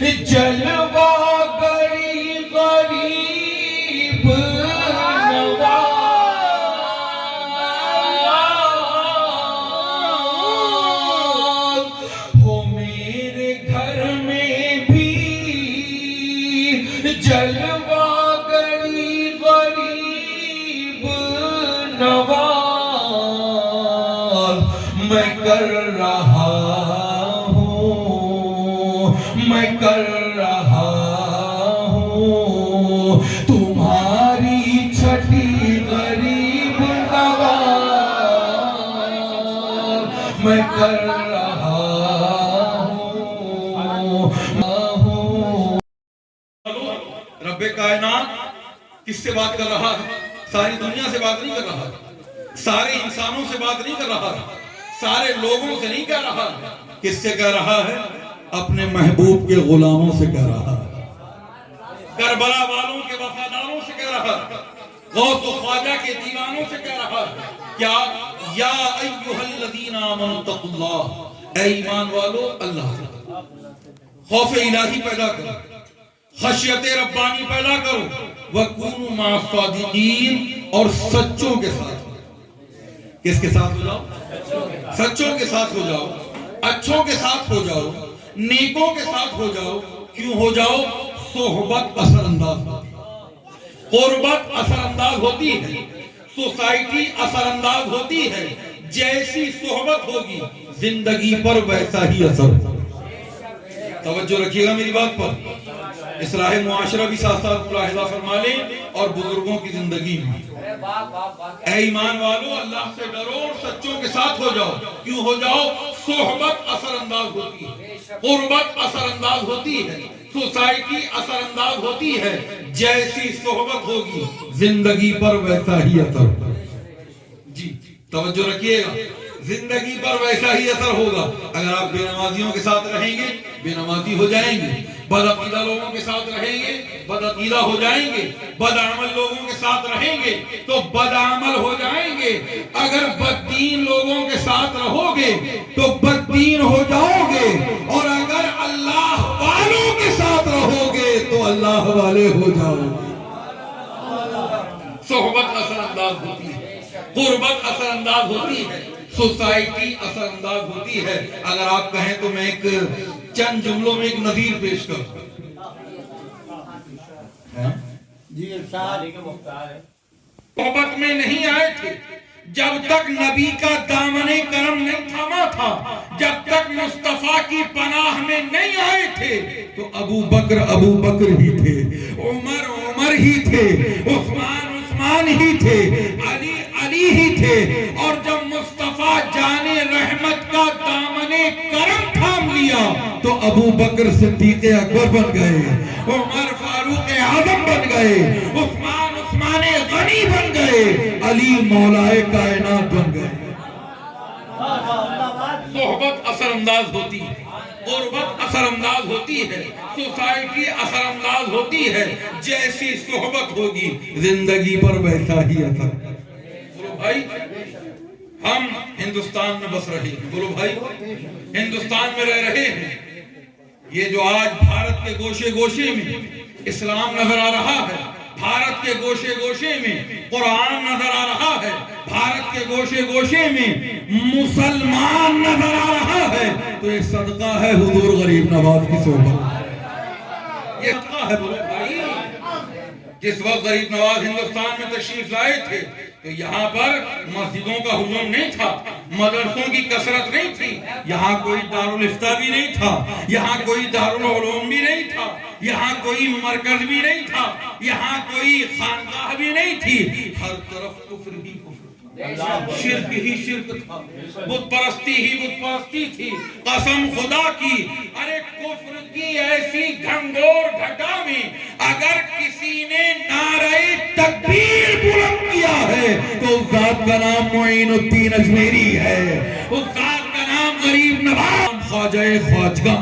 جلوہ گری غریب نواز ہو میرے گھر میں بھی جلوہ گری غریب نواز میں کر رہا ہوں تمہاری چھٹی غریب نواز میں کر رہا ہوں. رب کائنات کس سے بات کر رہا ہے؟ ساری دنیا سے بات نہیں کر رہا ہے، سارے انسانوں سے بات نہیں کر رہا ہے، سارے لوگوں سے نہیں کہہ رہا ہے. کس سے کہہ رہا ہے؟ اپنے محبوب کے غلاموں سے کہہ رہا ہے، کربلا والوں کے وفاداروں سے کہہ رہا ہے، غوث و خواجہ کے دیوانوں سے کہہ رہا ہے. کیا؟ یا ایھا الذین آمنوا اتقوا اللہ، اے ایمان والو اللہ سے خوف الہی پیدا کرو، خشیت ربانی پیدا کرو، وَكُونُوا مَعَ الصَّادِقِينَ اور سچوں کے ساتھ. کس کے ساتھ ہو جاؤ؟ سچوں کے ساتھ ہو جاؤ، اچھوں کے ساتھ ہو جاؤ، نیکوں کے ساتھ ہو جاؤ. کیوں ہو جاؤ؟ صحبت اثر انداز ہوتی ہے، قربت اثر انداز ہوتی ہے، سوسائٹی اثر انداز ہوتی ہے. جیسی صحبت ہوگی زندگی پر ویسا ہی اثر. توجہ رکھیے گا میری بات پر. اصلاح معاشرہ بھی ساتھ ساتھ ملاحظہ فرما لیں اور بزرگوں کی زندگی میں. اے ایمان والو اللہ سے ڈرو اور سچوں کے ساتھ ہو جاؤ. کیوں ہو جاؤ؟ صحبت اثر انداز ہوتی ہے، قربت اثر انداز ہوتی ہے، سوسائٹی اثر انداز ہوتی ہے. جیسی صحبت ہوگی زندگی پر ویسا ہی اثر. جی توجہ رکھیے گا، زندگی پر ویسا ہی اثر ہوگا. اگر آپ بے نمازیوں کے ساتھ رہیں گے بے نمازی ہو جائیں گے، بدعقیدہ لوگوں کے ساتھ رہیں گے بدعقیدہ ہو جائیں گے، بدعمل لوگوں کے ساتھ رہیں گے تو بدعمل ہو جائیں گے. اگر بددین لوگوں کے ساتھ رہو گے تو بددین ہو جاؤ گے، اور اگر اللہ والوں کے ساتھ رہو گے تو اللہ والے ہو جاؤ گے. صحبت اثر انداز ہوتی ہے، قربت اثر انداز ہوتی ہے، سوسائٹی اثر انداز ہوتی ہے. اگر آپ کہیں تو میں ایک چند جملوں میں ایک نظیر پیش کروں. صحبت میں نہیں آئے تھے جب تک نبی کا دامن کرم نہیں تھاما تھا، جب تک مصطفیٰ کی پناہ میں نہیں آئے تھے تو ابو بکر ہی تھے، عمر ہی تھے، عثمان ہی تھے، علی ہی تھے. اور جب مصطفیٰ جان رحمت کا دامن کرم تھام لیا تو ابو بکر صدیق اکبر بن گئے، عمر فاروق اعظم بن گئے، عثمان غنی بن گئے، علی مولائے کائنات بن گئے. صحبت اثر انداز ہوتی ہے، قربت اثر انداز ہوتی ہے، سوسائٹی اثر انداز ہوتی ہے. جیسی صحبت ہوگی زندگی پر ویسا ہی اثر. بولو بھائی ہم ہندوستان میں بس رہے ہیں، بولو بھائی ہندوستان میں رہ رہے ہیں. یہ جو آج بھارت کے گوشے گوشے میں اسلام نظر آ رہا ہے، بھارت کے گوشے گوشے میں قرآن نظر آ رہا ہے، بھارت کے گوشے گوشے میں مسلمان نظر آ رہا ہے، تو یہ صدقہ ہے حضور غریب نواز کی صحبت. یہ صدقہ ہے بولو بھائی. جس وقت غریب نواز ہندوستان میں تشریف لائے تھے تو یہاں پر مسجدوں کا ہجوم نہیں تھا، مدرسوں کی کثرت نہیں تھی، یہاں کوئی دارالفتہ بھی نہیں تھا، یہاں کوئی دارالعلوم بھی نہیں تھا، یہاں کوئی مرکز بھی نہیں تھا، یہاں کوئی خانقاہ بھی نہیں تھی. ہر طرف کفر ہی کفر تھا، شرک ہی شرک تھا، بت پرستی ہی بت پرستی تھی. قسم خدا کی ارے کفر کی ایسی گھنگور گھٹا میں اگر کسی نے نعرہ تکبیر بلند کیا ہے تو اس ذات کا نام معین الدین اجمیری ہے، اس ذات کا نام غریب نواز خواجہ خواجگاں.